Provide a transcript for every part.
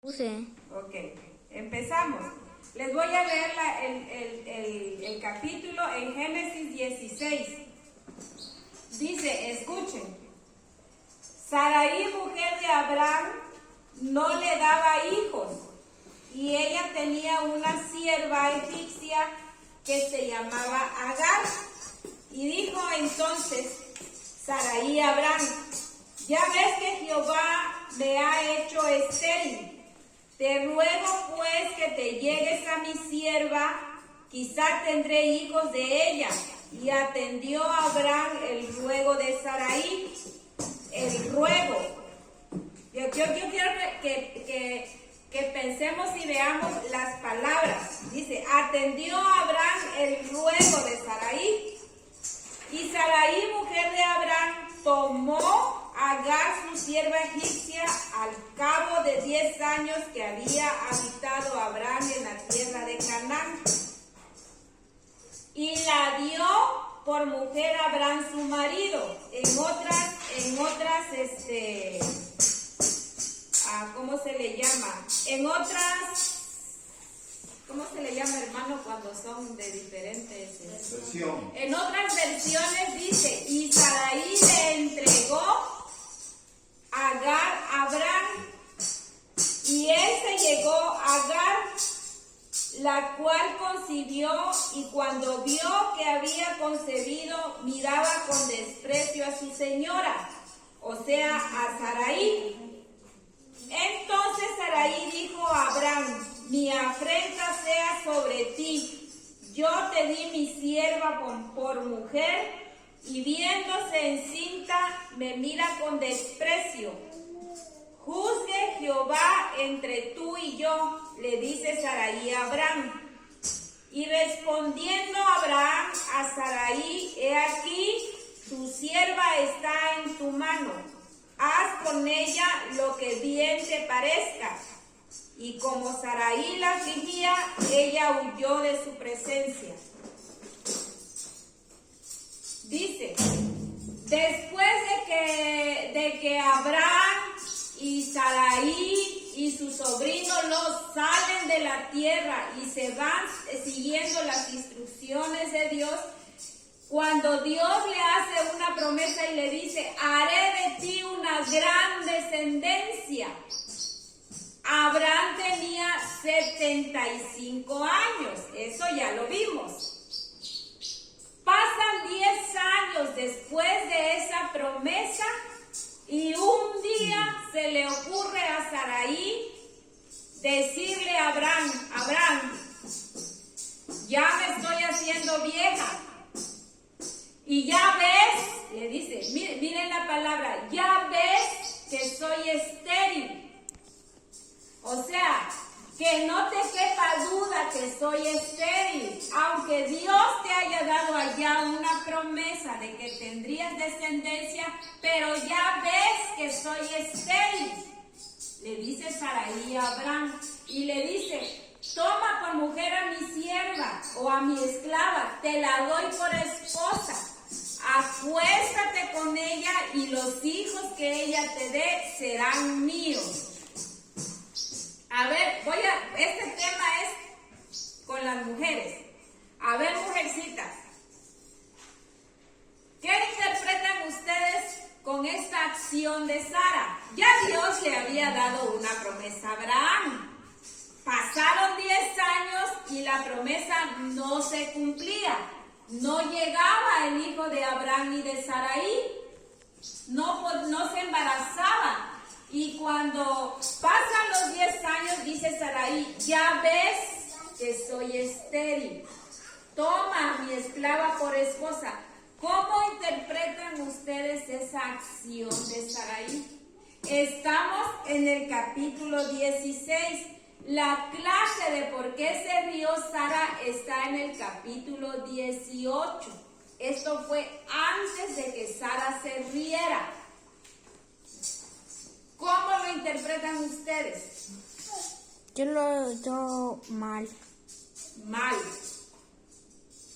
Puse. Ok, empezamos. Les voy a leer el capítulo en Génesis 16. Dice, escuchen. Sarai, mujer de Abraham, no le daba hijos, y ella tenía una sierva egipcia que se llamaba Agar. Y dijo entonces Sarai a Abraham: ya ves que Jehová me ha hecho estéril. Te ruego pues que te llegues a mi sierva, quizá tendré hijos de ella. Y atendió a Abraham el ruego de Sarai. El ruego. Yo quiero que pensemos y veamos las palabras. Dice, atendió a Abraham el ruego de Sarai. Y Sarai, mujer de Abraham, tomó a Agar, su sierva egipcia, al cabo de 10 años que había habitado Abraham en la tierra de Canaán, y la dio por mujer a Abraham su marido. ¿Cómo se le llama? ¿Cómo se le llama, hermano, cuando son de diferentes versión? En otras versiones dice, y Sarai le entregó a Agar a Abraham, y él se llegó a Agar, la cual concibió, y cuando vio que había concebido, miraba con desprecio a su señora, o sea, a Sarai. Entonces Sarai dijo a Abraham: mi afrenta sea sobre ti, yo te di mi sierva por mujer, y viéndose encinta me mira con desprecio. Juzgue Jehová entre tú y yo, le dice Sarai a Abraham. Y respondiendo Abraham a Sarai: he aquí, tu sierva está en tu mano, haz con ella lo que bien te parezca. Y como Sarai la afligía, ella huyó de su presencia. Dice, después de que Abraham y Sarai y su sobrino Lot salen de la tierra y se van siguiendo las instrucciones de Dios, cuando Dios le hace una promesa y le dice: haré de ti una gran descendencia, Abraham tenía 75 años, eso ya lo vimos. Pasan 10 años después de esa promesa, y un día se le ocurre a Sarai decirle a Abraham: Abraham, ya me estoy haciendo vieja, y ya ves, le dice, miren la palabra, ya ves que soy estéril. O sea, que no te quepa duda que soy estéril, aunque Dios te haya dado allá una promesa de que tendrías descendencia, pero ya ves que soy estéril. Le dice Sarai a Abraham, y le dice: toma por mujer a mi sierva o a mi esclava, te la doy por esposa, acuéstate con ella, y los hijos que ella te dé serán míos. A ver, este tema es con las mujeres. A ver, mujercitas, ¿qué interpretan ustedes con esta acción de Sara? Ya Dios le había dado una promesa a Abraham. Pasaron 10 años y la promesa no se cumplía. No llegaba el hijo de Abraham ni de Sarai. No se embarazaba. Y cuando pasan los 10 años, dice Sarai: ya ves que soy estéril, toma a mi esclava por esposa. ¿Cómo interpretan ustedes esa acción de Sarai? Estamos en el capítulo 16. La clase de por qué se rió Sara está en el capítulo 18. Esto fue antes de que Sara se riera. ¿Cómo lo interpretan ustedes? Yo mal. Mal.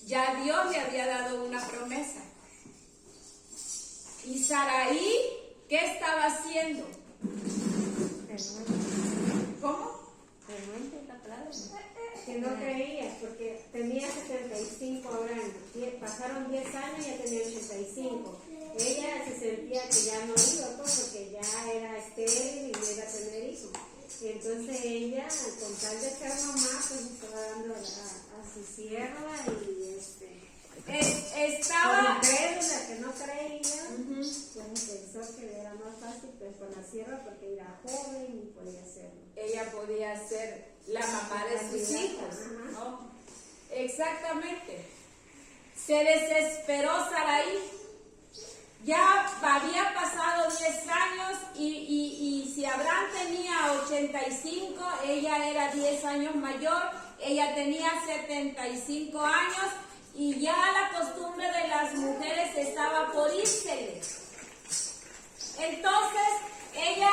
Ya Dios le había dado una promesa. ¿Y Sarai qué estaba haciendo? ¿Cómo? no creía, porque tenía 75 Abraham. Pasaron 10 años y ya tenía 85. Ella se sentía que ya no iba, pues, porque ya era estéril y no iba a tener hijos. Y entonces ella, con tal de ser mamá, pues estaba dando a su sierva y estaba incrédula, que no creía, pues pensó que era más fácil pues con la sierva porque era joven y podía hacerlo. ella podía ser la mamá de sus hijos, ¿no? Exactamente. Se desesperó Sarai. Ya había pasado 10 años y si Abraham tenía 85, ella era 10 años mayor, ella tenía 75 años y ya la costumbre de las mujeres estaba por írsele. Entonces ella,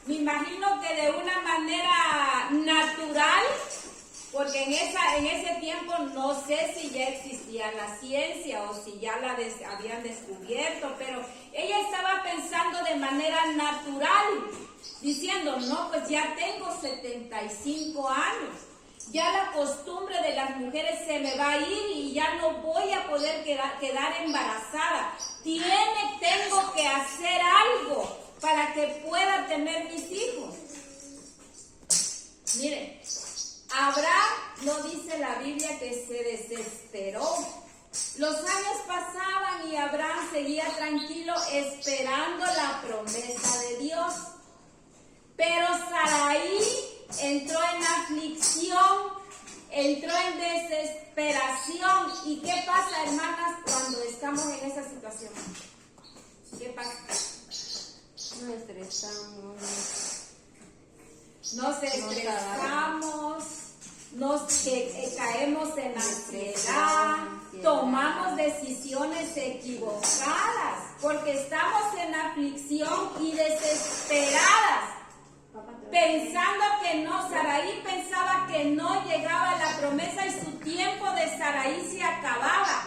me imagino que de una manera natural, porque en ese tiempo no sé si ya existía la ciencia o si ya la habían descubierto, pero ella estaba pensando de manera natural, diciendo, no, pues ya tengo 75 años, ya la costumbre de las mujeres se me va a ir y ya no voy a poder quedar embarazada. Tengo que hacer algo para que pueda tener mis hijos. Miren, Abraham, no dice la Biblia que se desesperó. Los años pasaban y Abraham seguía tranquilo esperando la promesa de Dios. Pero Sarai entró en aflicción, entró en desesperación. ¿Y qué pasa, hermanas, cuando estamos en esa situación? ¿Qué pasa? Nos estresamos. Nos estresamos, caemos en ansiedad, tomamos decisiones equivocadas, porque estamos en aflicción y desesperadas, pensando que no. Sarai pensaba que no llegaba la promesa y su tiempo de Sarai se acababa.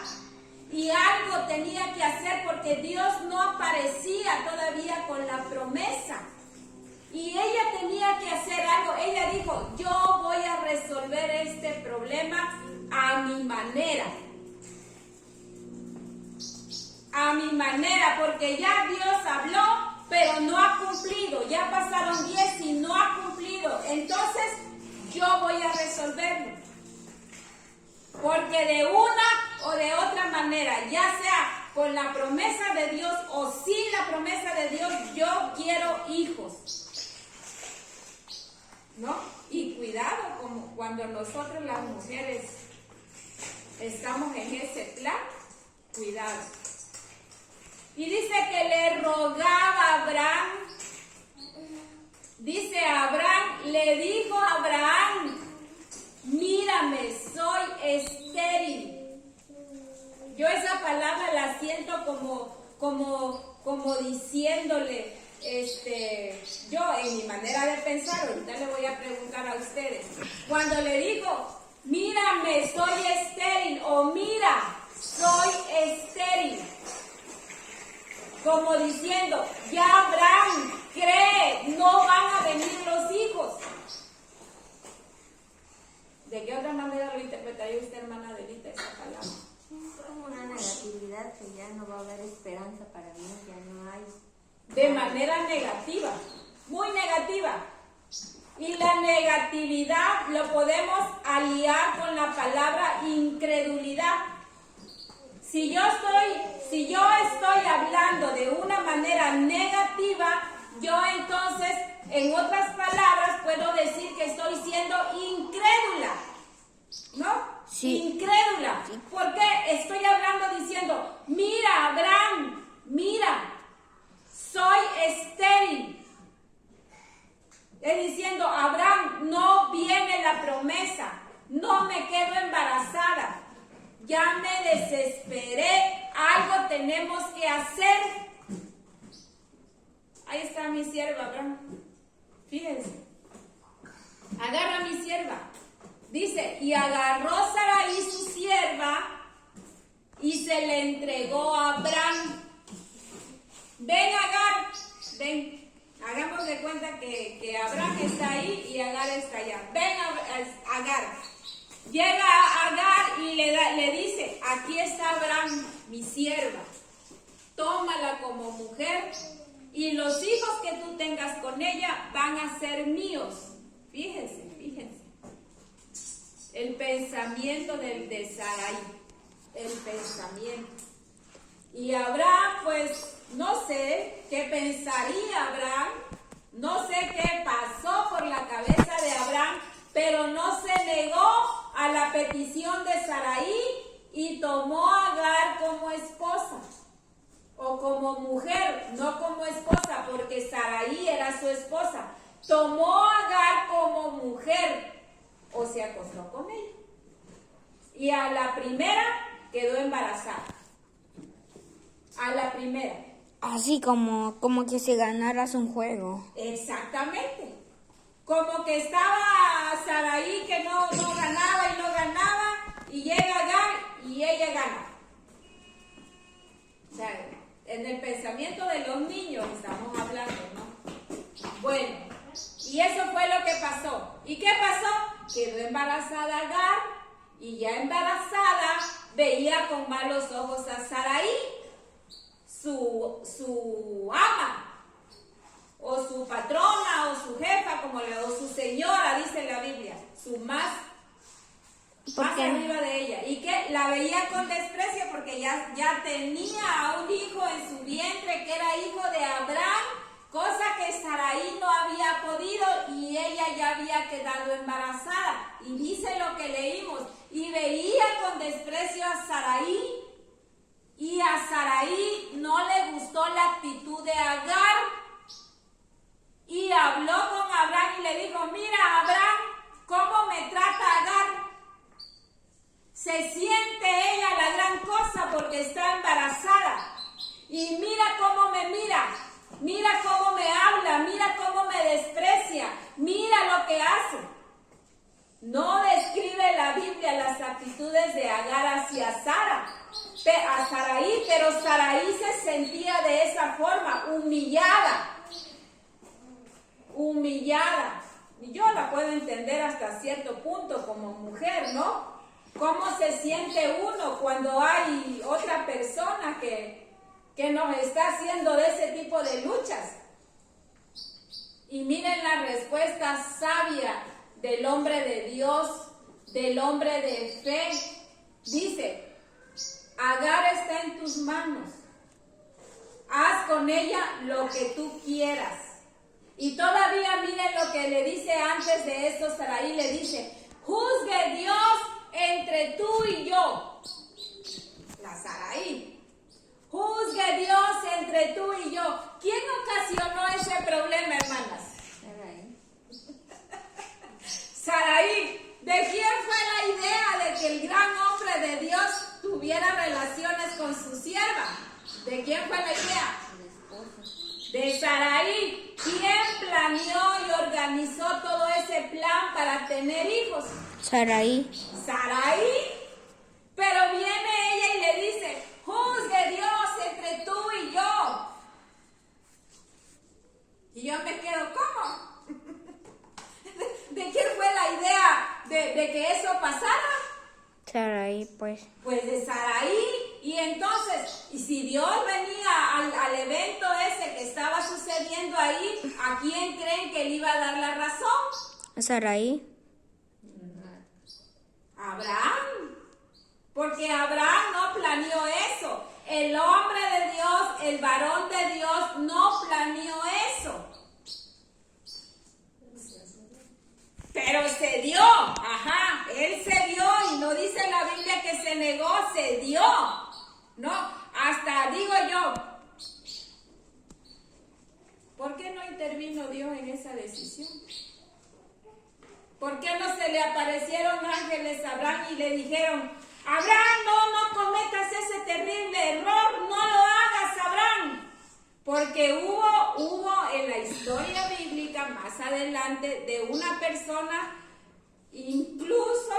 Y algo tenía que hacer porque Dios no aparecía todavía con la promesa. Y ella tenía que hacer algo. Ella dijo, yo voy a resolver este problema a mi manera. A mi manera, porque ya Dios habló, pero no ha cumplido. Ya pasaron 10 y no ha cumplido. Entonces, yo voy a resolverlo. Porque de una o de otra manera, ya sea con la promesa de Dios o sin la promesa de Dios, yo quiero hijos. ¿No? Y cuidado, como cuando nosotros las mujeres estamos en ese plan, cuidado. Y dice que le rogaba a Abraham, dice Abraham, le dijo a Abraham, mírame, soy estéril. Yo esa palabra la siento como diciéndole, yo en mi manera de pensar, ahorita le voy a preguntar a ustedes, cuando le digo, mírame, soy estéril, o mira, soy estéril, como diciendo, ya Abraham cree, no van a venir los hijos. ¿De qué otra manera lo interpretaría usted, hermana Adelita, esa palabra? Como una negatividad, que ya no va a haber esperanza para mí, ya no hay. De manera negativa, muy negativa. Y la negatividad lo podemos aliar con la palabra incredulidad. Si yo estoy hablando de una manera negativa, yo entonces, en otras palabras, puedo decir que estoy siendo incrédula, ¿no? Sí. Incrédula. Sí. ¿Por qué estoy hablando diciendo, mira, Abraham, mira, soy estéril? Es diciendo, Abraham, no viene la promesa, no me quedo embarazada, ya me desesperé, algo tenemos que hacer. Ahí está mi sierva, Abraham. Fíjense, agarra a mi sierva. Dice, y agarró Sarai su sierva y se le entregó a Abraham. Ven, Agar, ven, hagamos de cuenta que Abraham está ahí y Agar está allá. Ven, Agar. llega Agar y le dice, aquí está Abraham, mi sierva, tómala como mujer y los hijos que tú tengas con ella van a ser míos. Fíjense, el pensamiento de Sarai, el pensamiento. Y Abraham, pues, no sé qué pensaría Abraham, no sé qué pasó por la cabeza de Abraham, pero no se negó a la petición de Sarai y tomó a Agar como esposa, o como mujer, no como esposa, porque Sarai era su esposa. Tomó a Agar como mujer, o se acostó con ella. Y a la primera quedó embarazada. A la primera. Así como que si ganaras un juego. Exactamente. Como que estaba Sarai que no ganaba, y llega Agar y ella gana. O sea, en el pensamiento de los niños estamos hablando, ¿no? Bueno, y eso fue lo que pasó. ¿Y qué pasó? Quedó embarazada Agar, y ya embarazada veía con malos ojos a Sarai, su ama, o su patrona, o su jefa, o su señora, dice la Biblia, su más arriba de ella, y que la veía con desprecio porque ya tenía a un hijo en su vientre que era hijo de Abraham, cosa que Sarai no había podido, y ella ya había quedado embarazada. Y dice lo que leímos, y veía con desprecio a Sarai, y a Sarai no le gustó la actitud de Agar, y habló con Abraham y le dijo, mira Abraham, ¿cómo me trata Agar? Se siente ella la gran cosa porque está embarazada, y mira cómo me mira cómo me habla, mira cómo me desprecia, mira lo que hace. No describe la Biblia las actitudes de Agar hacia a Sarai, pero Sarai se sentía de esa forma, humillada. Y yo la puedo entender hasta cierto punto como mujer, ¿no? ¿Cómo se siente uno cuando hay otra persona que nos está haciendo de ese tipo de luchas? Y miren la respuesta sabia del hombre de Dios, del hombre de fe. Dice, Agar está en tus manos, haz con ella lo que tú quieras. Y todavía miren lo que le dice antes de esto. Sarai le dice, juzgue Dios entre tú y yo. La Sarai, juzgue Dios entre tú y yo. ¿Quién ocasionó ese problema, hermanas? Sarai. ¿De quién fue la idea de que el gran hombre de Dios tuviera relaciones con su sierva? ¿De quién fue la idea? De Sarai. ¿Quién planeó y organizó todo ese plan para tener hijos? Sarai. Pero viene ella y le dice, juzgue Dios entre tú y yo. Y yo me quedo, ¿cómo? ¿De quién fue la idea de que eso pasara? Sarai, pues. Pues de Sarai. Y entonces, y si Dios venía al evento ese que estaba sucediendo ahí, ¿a quién creen que le iba a dar la razón? Sarai. Abraham. Porque Abraham no planeó eso. El hombre de Dios, el varón de Dios, no planeó eso. Pero se dio, él se dio, y no dice la Biblia que se negó, se dio, ¿no? Hasta digo yo, ¿por qué no intervino Dios en esa decisión? ¿Por qué no se le aparecieron ángeles a Abraham y le dijeron, Abraham, no cometas ese terrible error, no lo hagas, Abraham? Porque hubo en la historia bíblica más adelante de una persona, incluso,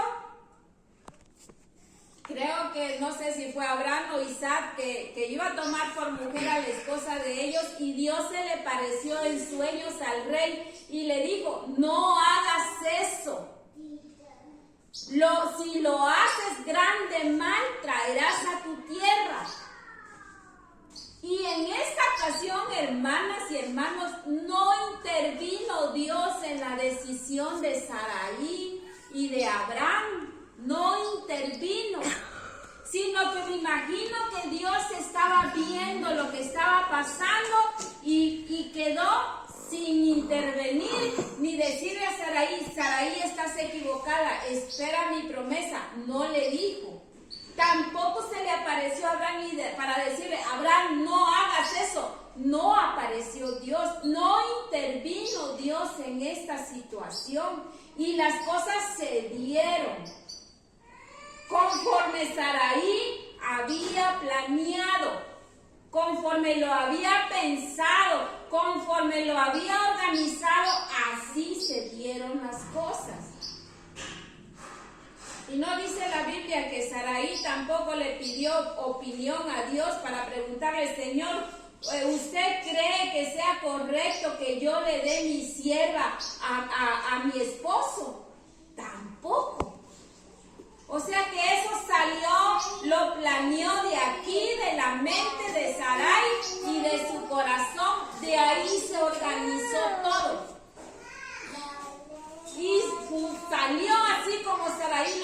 creo que no sé si fue Abraham o Isaac, que iba a tomar por mujer a la esposa de ellos, y Dios se le pareció en sueños al rey y le dijo, no hagas eso. si lo haces grande mal, traerás a tu tierra. Y en esta ocasión, hermanas y hermanos, no intervino Dios en la decisión de Sarai y de Abraham. No intervino, sino que me imagino que Dios estaba viendo lo que estaba pasando y quedó sin intervenir ni decirle a Sarai, Sarai, estás equivocada, espera mi promesa. No le dijo. Tampoco se le apareció a Abraham para decirle, Abraham, no hagas eso. No apareció Dios, no intervino Dios en esta situación y las cosas se dieron conforme Sarai había planeado, conforme lo había pensado, conforme lo había organizado, así se dieron las cosas. Y no dice la Biblia que Sarai tampoco le pidió opinión a Dios para preguntarle, Señor, ¿usted cree que sea correcto que yo le dé mi sierva a mi esposo? Tampoco. O sea que eso salió, lo planeó de aquí, de la mente de Sarai y de su corazón. De ahí se organizó todo. Y salió así como Sarai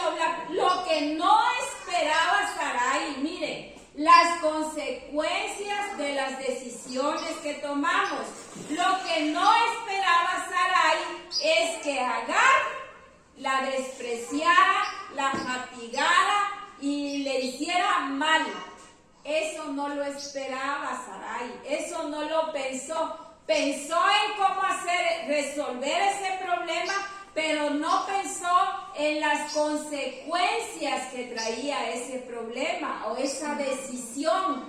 lo que no esperaba Sarai. Miren, las consecuencias de las decisiones que tomamos. Lo que no esperaba Sarai es que Agar la despreciara, la fatigara y le hiciera mal. Eso no lo esperaba Sarai, eso no lo pensó. Pensó en cómo resolver ese problema, pero no pensó en las consecuencias que traía ese problema o esa decisión.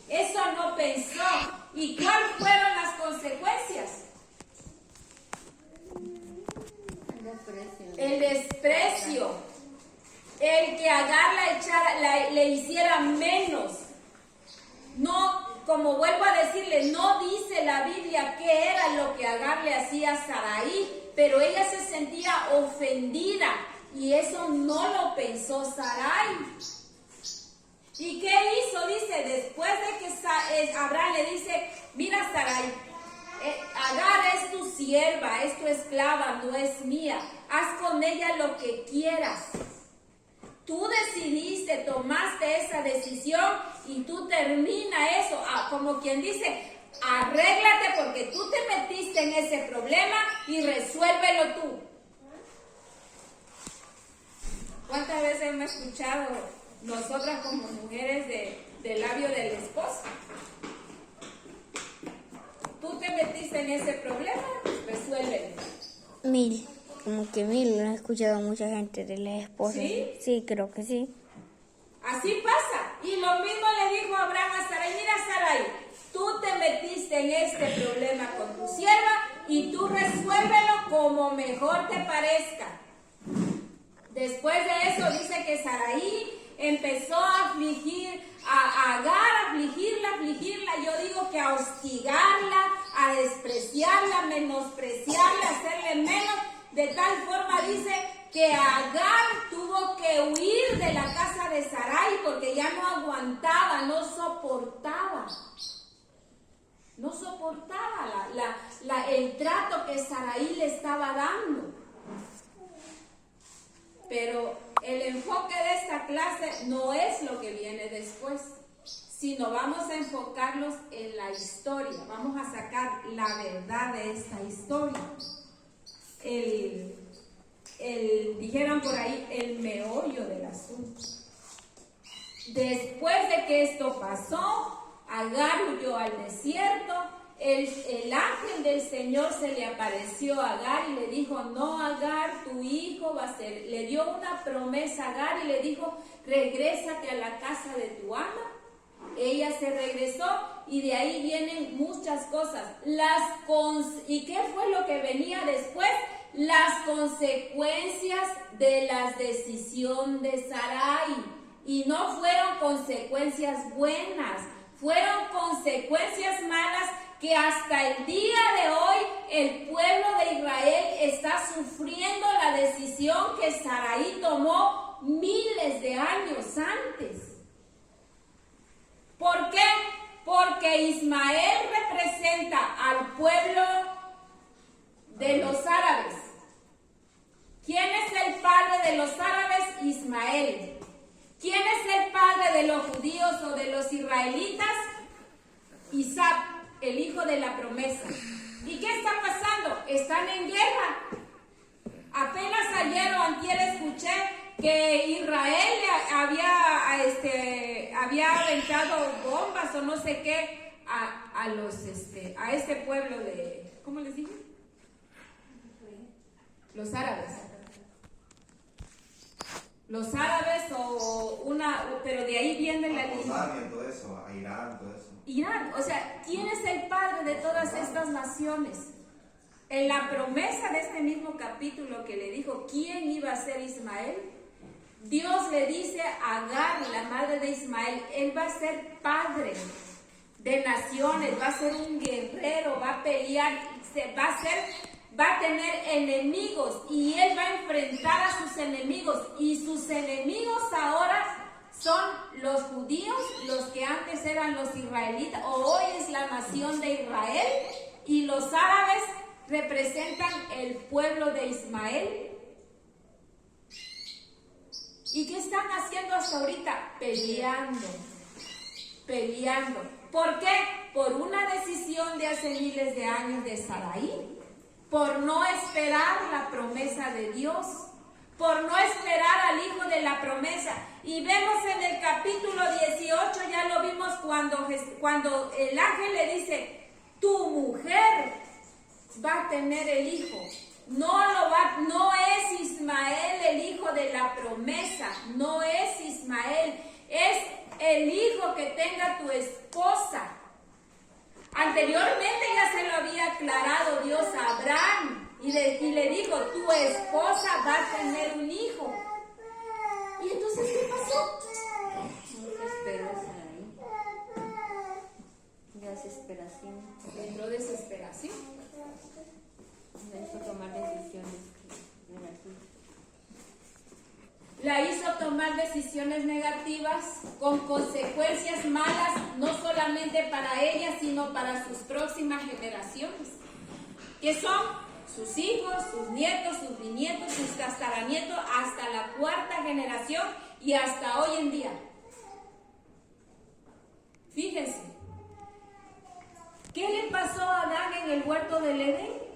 Eso no pensó. ¿Y cuáles fueron las consecuencias? El desprecio. El que Agar le hiciera menos. No, como vuelvo a decirle, no dice la Biblia qué era lo que Agar le hacía a Sarai, pero ella se sentía ofendida y eso no lo pensó Sarai. ¿Y qué hizo? Dice, después de que Abraham le dice, mira Sarai, Agar es tu sierva, es tu esclava, no es mía, haz con ella lo que quieras. Tú decidiste, tomaste esa decisión y tú termina eso, como quien dice, arréglate porque tú te metiste en ese problema y resuélvelo tú. ¿Cuántas veces hemos escuchado nosotras como mujeres del labio del esposo? Tú te metiste en ese problema, resuélvelo. Como que lo he escuchado mucha gente de las esposas. ¿Sí? Sí, creo que sí. Así pasa. Y lo mismo le dijo Abraham a Sarai, mira Sarai, tú te metiste en este problema con tu sierva y tú resuélvelo como mejor te parezca. Después de eso dice que Sarai empezó a afligir a Agar, afligirla, yo digo que a hostigarla, a despreciarla, menospreciarla, hacerle menos, de tal forma dice que Agar tuvo que huir de la casa de Sarai porque ya no aguantaba, no soportaba el trato que Sarai le estaba dando. Pero el enfoque de esta clase no es lo que viene después, sino vamos a enfocarnos en la historia, vamos a sacar la verdad de esta historia. Dijeron por ahí, el meollo del asunto. Después de que esto pasó, Agar huyó al desierto. El ángel del Señor se le apareció a Agar y le dijo, no Agar, tu hijo va a ser. Le dio una promesa a Agar y le dijo, regrésate a la casa de tu ama. Ella se regresó y de ahí vienen muchas cosas. ¿Y qué fue lo que venía después? Las consecuencias de la decisión de Sarai. Y no fueron consecuencias buenas, fueron consecuencias malas que hasta el día de hoy el pueblo de Israel está sufriendo la decisión que Saraí tomó miles de años antes. ¿Por qué? Porque Ismael representa al pueblo de los árabes. ¿Quién es el padre de los árabes? Ismael. ¿Quién es el padre de los judíos o de los israelitas? Isaac, el hijo de la promesa. ¿Y qué está pasando? Están en guerra. Apenas ayer o antier escuché que Israel había aventado bombas o no sé qué a este pueblo de, ¿cómo les dije? Los árabes. Los árabes pero de ahí viene la línea. Todo eso, a Irán, todo eso. Irán, o sea, ¿quién es el padre de todas estas naciones? En la promesa de este mismo capítulo que le dijo quién iba a ser Ismael, Dios le dice a Agar, la madre de Ismael, él va a ser padre de naciones, va a ser un guerrero, va a pelear, va a tener enemigos y él va a enfrentar a sus enemigos, y sus enemigos ahora son los judíos, los que antes eran los israelitas, o hoy es la nación de Israel, y los árabes representan el pueblo de Ismael. ¿Y qué están haciendo hasta ahorita? Peleando. ¿Por qué? Por una decisión de hace miles de años de Saraí, por no esperar la promesa de Dios, por no esperar al hijo de la promesa. Y vemos en el capítulo 18, ya lo vimos cuando el ángel le dice, tu mujer va a tener el hijo. No es Ismael el hijo de la promesa, no es Ismael, es el hijo que tenga tu esposa. Anteriormente ya se lo había aclarado Dios a Abraham y le dijo, tu esposa va a tener un hijo. ¿Y entonces qué pasó? Desesperación. Entró desesperación. La hizo tomar decisiones negativas. La hizo tomar decisiones negativas con consecuencias malas, no solamente para ella, sino para sus próximas generaciones, que son sus hijos, sus nietos, sus bisnietos, sus tataranietos, hasta la 4ª generación y hasta hoy en día. Fíjense, ¿qué le pasó a Adán en el huerto del Edén?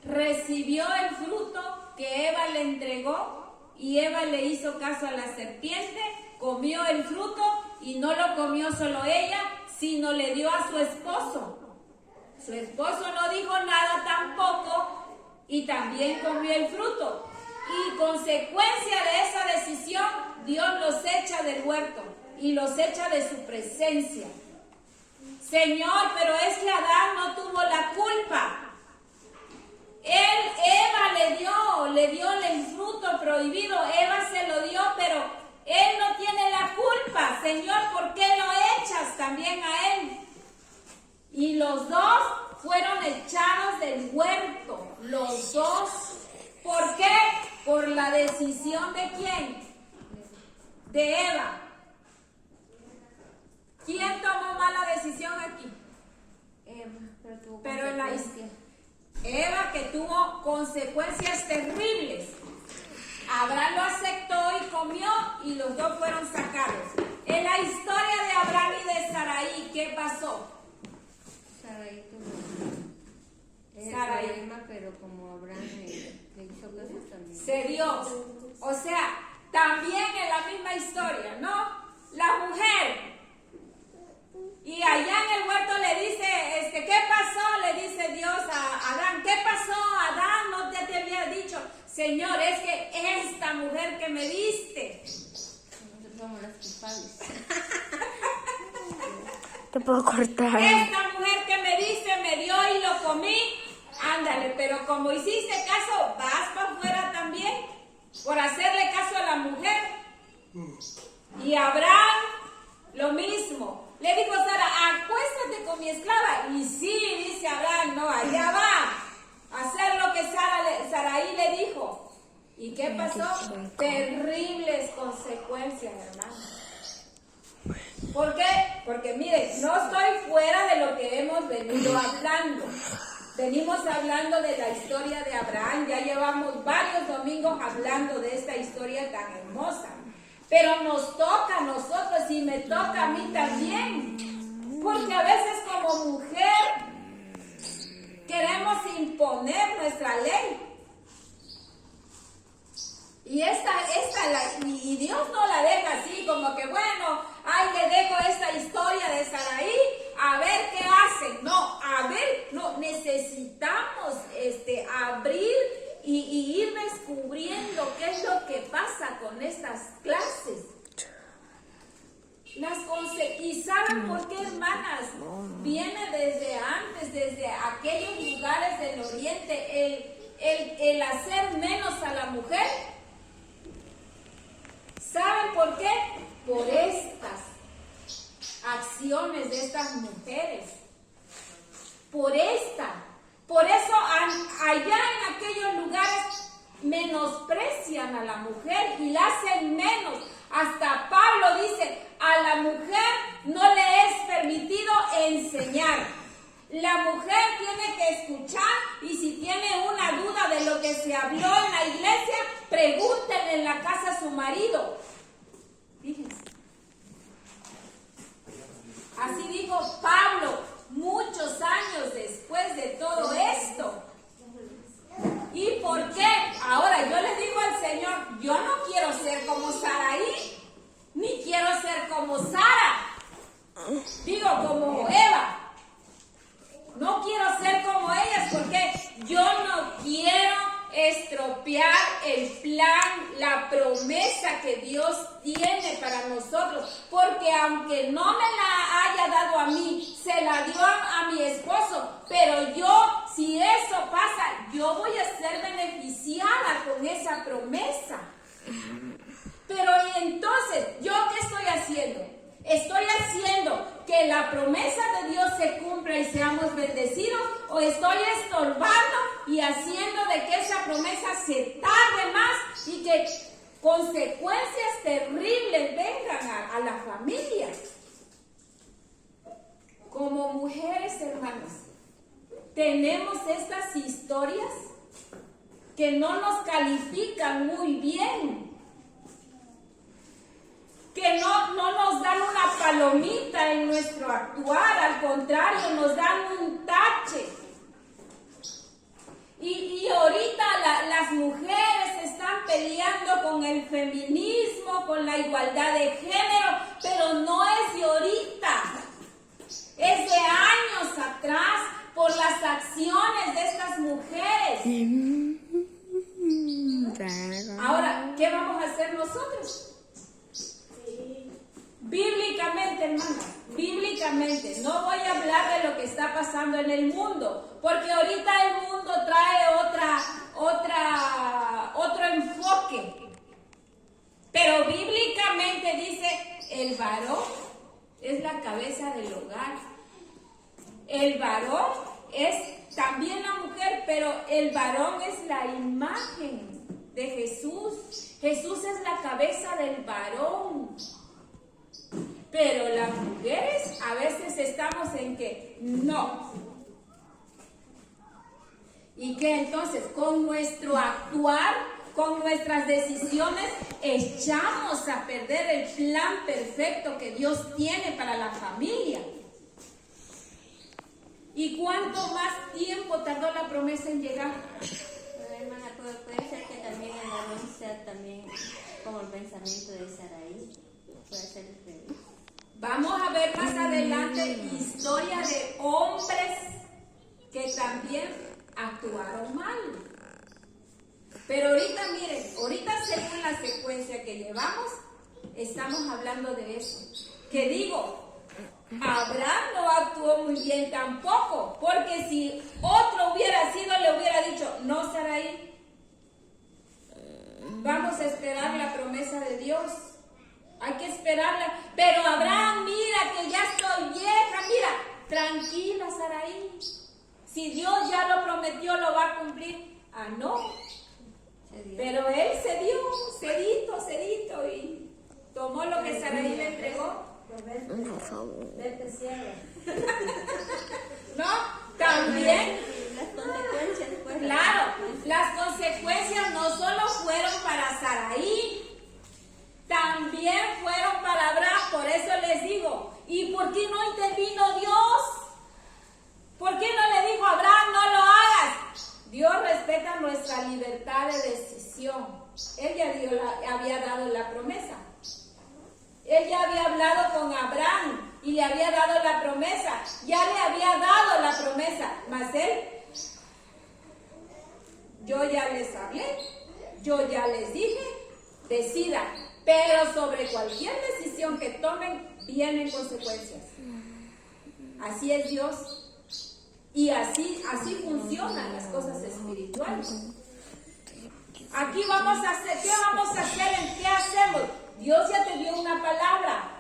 Recibió el fruto que Eva le entregó y Eva le hizo caso a la serpiente, comió el fruto y no lo comió solo ella, sino le dio a su esposo. Su esposo no dijo nada tampoco y también comió el fruto. Y consecuencia de esa decisión, Dios los echa del huerto y los echa de su presencia. Señor, pero es que Adán no tuvo la culpa. Eva le dio el fruto prohibido, Eva se lo dio, pero él no tiene la culpa. Señor, ¿por qué lo echas también a él? Y los dos fueron echados del huerto, los dos. ¿Por qué? Por la decisión de ¿quién? De Eva. ¿Quién tomó mala decisión aquí? Pero en la historia. Eva, que tuvo consecuencias terribles. Abraham lo aceptó y comió y los dos fueron sacados. En la historia de Abraham y de Saraí, ¿qué pasó? Saraí tuvo el problema, pero como Abraham le hizo caso también. Se dio. O sea, también en la misma historia, ¿no? La mujer. Y allá en el huerto le dice, ¿qué pasó? Le dice Dios a Adán, ¿qué pasó, Adán? No te había dicho, Señor, es que esta mujer que me diste. Nosotros somos las culpables. Te puedo cortar. Esta mujer que me diste me dio y lo comí. Ándale, pero como hiciste caso, vas para afuera también por hacerle caso a la mujer. Y Abraham, lo mismo. Le dijo Sara, acuéstate con mi esclava. Y ¿Y qué pasó? Terribles consecuencias, hermanos. ¿Por qué? Porque miren, no estoy fuera de lo que hemos venido hablando. Venimos hablando de la historia de Abraham, ya llevamos varios domingos hablando de esta historia tan hermosa. Pero nos toca a nosotros y me toca a mí también. Porque a veces como mujer queremos imponer nuestra ley. Y Dios no la deja así, como que bueno, ay, le dejo esta historia de Saraí, a ver qué hacen. No, necesitamos abrir y ir descubriendo qué es lo que pasa con estas clases. ¿Y saben por qué, hermanas? Viene desde antes, desde aquellos lugares del oriente, el hacer menos a la mujer. ¿Saben por qué? Por estas acciones de estas mujeres. Por eso allá en aquellos lugares menosprecian a la mujer y la hacen menos. Hasta Pablo dice, a la mujer no le es permitido enseñar. La mujer tiene que escuchar y si tiene una duda de lo que se habló en la iglesia, pregúntenle en la casa a su marido. Fíjense. Así dijo Pablo muchos años después de todo esto. ¿Y por qué? Ahora yo le digo al Señor, yo no quiero ser como Saraí, ni quiero ser como Sara. Digo, como Eva. No quiero ser como ellas porque yo no quiero estropear el plan, la promesa que Dios tiene para nosotros. Porque aunque no me la haya dado a mí, se la dio a mi esposo. Pero yo, si eso pasa, yo voy a ser beneficiada con esa promesa. Pero entonces, ¿yo qué estoy haciendo? ¿Estoy haciendo que la promesa de Dios se cumpla y seamos bendecidos? ¿O estoy estorbando y haciendo de que esa promesa se tarde más y que consecuencias terribles vengan a la familia? Como mujeres, hermanos, tenemos estas historias que no nos califican muy bien, que no nos dan una palomita en nuestro actuar, al contrario, nos dan un tache. Y ahorita las mujeres están peleando con el feminismo, con la igualdad de género, pero no es de ahorita, es de años atrás, por las acciones de estas mujeres. Ahora, ¿qué vamos a hacer nosotros? Bíblicamente, hermano, bíblicamente, no voy a hablar de lo que está pasando en el mundo, porque ahorita el mundo trae otro enfoque. Pero bíblicamente dice, el varón es la cabeza del hogar. El varón es también la mujer, pero el varón es la imagen de Jesús. Jesús es la cabeza del varón. Pero las mujeres a veces estamos en que no. Y que entonces con nuestro actuar, con nuestras decisiones, echamos a perder el plan perfecto que Dios tiene para la familia. ¿Y cuánto más tiempo tardó la promesa en llegar? Pero, hermana, puede ser que también el varón sea también como el pensamiento de Saraí. Puede ser diferente. Vamos a ver más adelante historia de hombres que también actuaron mal. Pero ahorita, miren, según la secuencia que llevamos, estamos hablando de eso. Que digo, Abraham no actuó muy bien tampoco, porque si otro hubiera sido, le hubiera dicho, no, Saraí, vamos a esperar la promesa de Dios. Hay que esperarla. Pero Abraham, mira que ya estoy vieja, mira, tranquila, Saraí. Si Dios ya lo prometió, lo va a cumplir. Ah, no. Pero él cedito, y tomó lo que Saraí le entregó. Por favor. Vete ciego. ¿No? También, Las consecuencias pues. claro, las consecuencias no solo fueron para Saraí, también fueron para Abraham. Por eso les digo, ¿y por qué no intervino Dios? ¿Por qué no le dijo a Abraham, no lo hagas? Dios respeta nuestra libertad de decisión. Él ya había dado la promesa. Él ya había hablado con Abraham y le había dado la promesa. Ya le había dado la promesa. Mas él, yo ya les hablé, yo ya les dije, decidan. Pero sobre cualquier decisión que tomen, vienen consecuencias. Así es Dios. Y así funcionan las cosas espirituales. Aquí vamos a hacer, ¿qué vamos a hacer? ¿En qué hacemos? Dios ya te dio una palabra.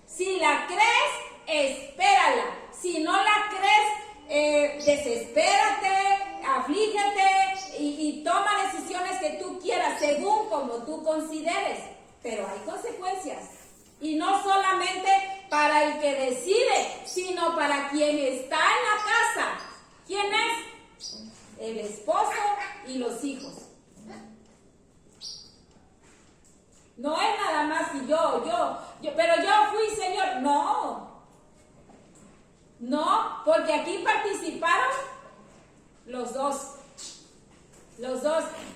Si la crees, espérala. Si no la crees, desespérate, aflígete y toma decisiones que tú quieras según como tú consideres. Pero hay consecuencias. Y no solamente para el que decide, sino para quien está en la casa. ¿Quién es? El esposo y los hijos. No es nada más que pero yo fui, Señor. No, porque aquí participaron los dos.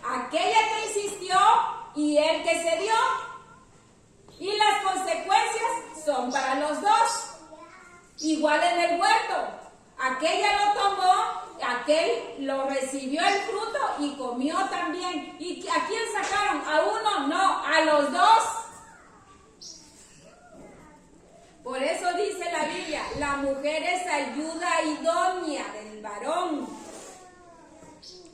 Aquella que insistió y el que se dio. Y las consecuencias son para los dos. Igual en el huerto. Aquella lo tomó, aquel lo recibió el fruto y comió también. ¿Y a quién sacaron? ¿A uno? No, a los dos. Por eso dice la Biblia, la mujer es ayuda idónea del varón.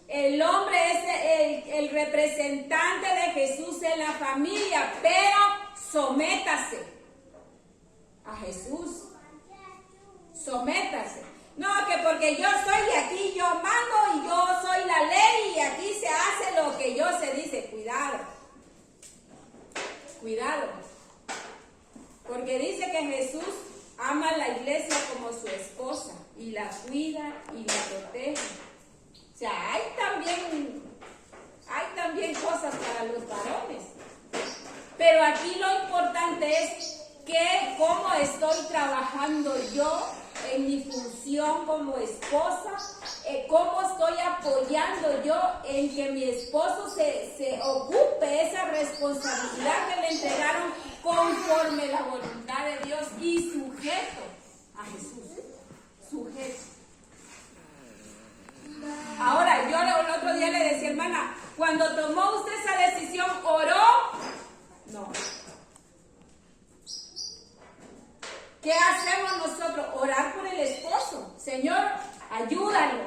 El hombre es el representante de Jesús en la familia, pero sométase a Jesús. Sométase. No, que porque yo soy de aquí, yo mando y yo soy la ley y aquí se hace lo que yo se dice. Cuidado. Porque dice que Jesús ama a la iglesia como su esposa y la cuida y la protege. O sea, hay también cosas para los varones. Pero aquí lo importante es cómo estoy trabajando yo en mi función como esposa, cómo estoy apoyando yo en que mi esposo se ocupe esa responsabilidad que le entregaron conforme la voluntad de Dios y sujeto a Jesús. Sujeto. Ahora, yo el otro día le decía, hermana, cuando tomó usted esa decisión, ¿oró? No. ¿Qué hacemos nosotros? Orar por el esposo. Señor, ayúdalo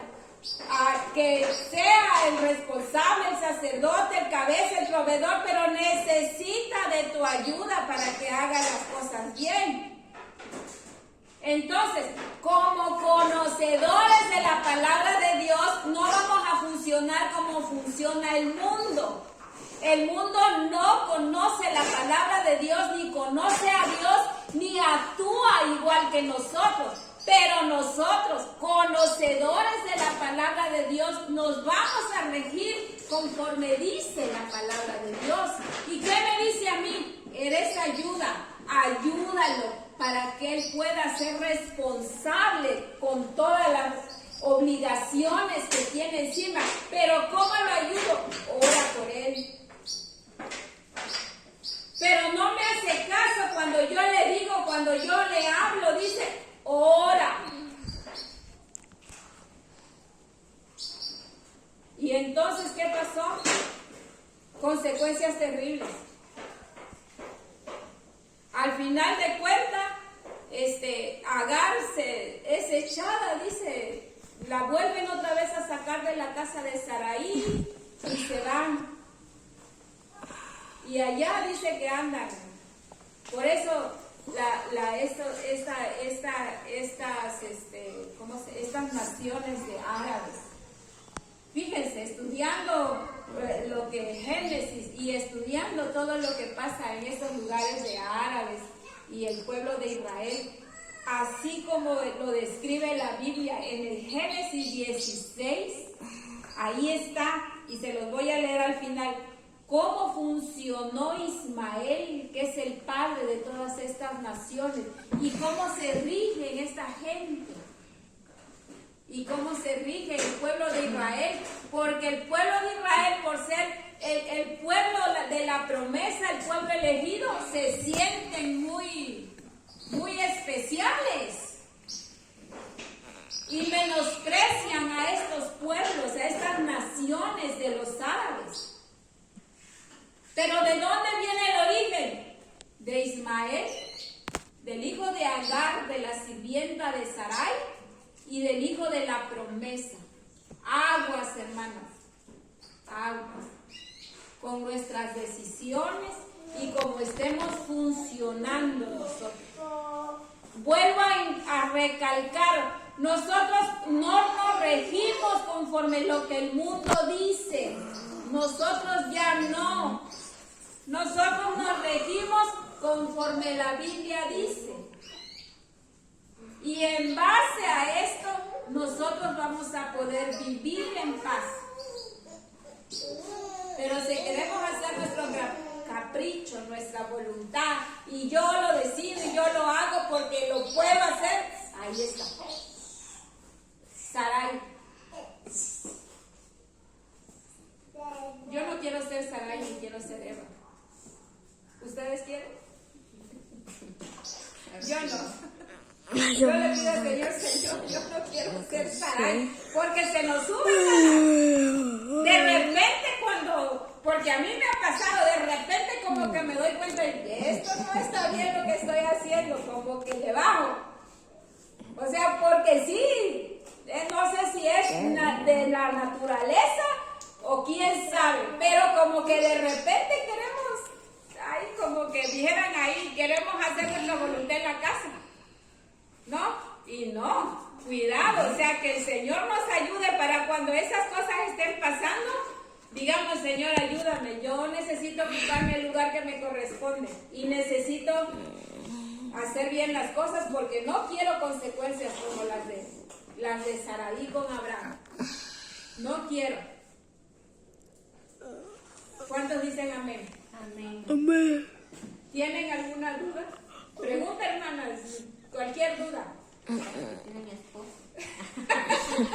a que sea el responsable, el sacerdote, el cabeza, el proveedor, pero necesita de tu ayuda para que haga las cosas bien. Entonces, como conocedores de la palabra de Dios, no vamos a funcionar como funciona el mundo. El mundo no conoce la palabra de Dios, ni conoce a Dios, ni actúa igual que nosotros. Pero nosotros, conocedores de la palabra de Dios, nos vamos a regir conforme dice la palabra de Dios. ¿Y qué me dice a mí? Eres ayuda, ayúdalo para que él pueda ser responsable con todas las obligaciones que tiene encima. Pero ¿cómo lo ayudo? Ora por él. Pero no me hace caso cuando yo le digo, cuando yo le hablo, dice, ora. Y entonces, ¿qué pasó? Consecuencias terribles. Al final de cuentas, Agar es echada, dice, la vuelven otra vez a sacar de la casa de Saraí y se van. Y allá dice que andan. Por eso estas naciones de árabes, fíjense, estudiando lo que Génesis y estudiando todo lo que pasa en estos lugares de árabes y el pueblo de Israel, así como lo describe la Biblia en el Génesis 16, ahí está, y se los voy a leer al final, cómo funcionó Ismael, que es el padre de todas estas naciones, y cómo se rige en esta gente, y cómo se rige el pueblo de Israel, porque el pueblo de Israel, por ser el pueblo de la promesa, el pueblo elegido, se sienten muy especiales y menosprecian a estos pueblos, a estas naciones de los árabes. Pero ¿de dónde viene el origen? De Ismael, del hijo de Agar, de la sirvienta de Sarai, y del hijo de la promesa. Aguas, hermanos, aguas. Con nuestras decisiones y como estemos funcionando nosotros. Vuelvo a recalcar, nosotros no nos regimos conforme lo que el mundo dice. Nosotros ya no. Nosotros nos regimos conforme la Biblia dice. Y en base a esto, nosotros vamos a poder vivir en paz. Pero si queremos hacer nuestro capricho, nuestra voluntad, y yo lo decido y yo lo hago porque lo puedo hacer, ahí está. Sarai. Yo no quiero ser Sarai ni quiero ser Eva. ¿Ustedes quieren? Yo no. Yo le pido al Señor, yo no quiero ser Sarai, porque se nos sube. De repente porque a mí me ha pasado, de repente como que me doy cuenta de que esto no está bien lo que estoy haciendo, como que le bajo. O sea, porque sí, no sé si es de la naturaleza o quién sabe, pero como que de repente queremos, ahí como que dijeran ahí, queremos hacer nuestra voluntad en la casa. ¿No? Y no, cuidado, o sea, que el Señor nos ayude para cuando esas cosas estén pasando, digamos, Señor, ayúdame, yo necesito ocuparme el lugar que me corresponde y necesito hacer bien las cosas porque no quiero consecuencias como las de Sarai con Abraham. No quiero. ¿Cuántos dicen amén? Amén. Amén. ¿Tienen alguna duda? Pregunta, hermanas. Cualquier duda. Tiene mi esposo.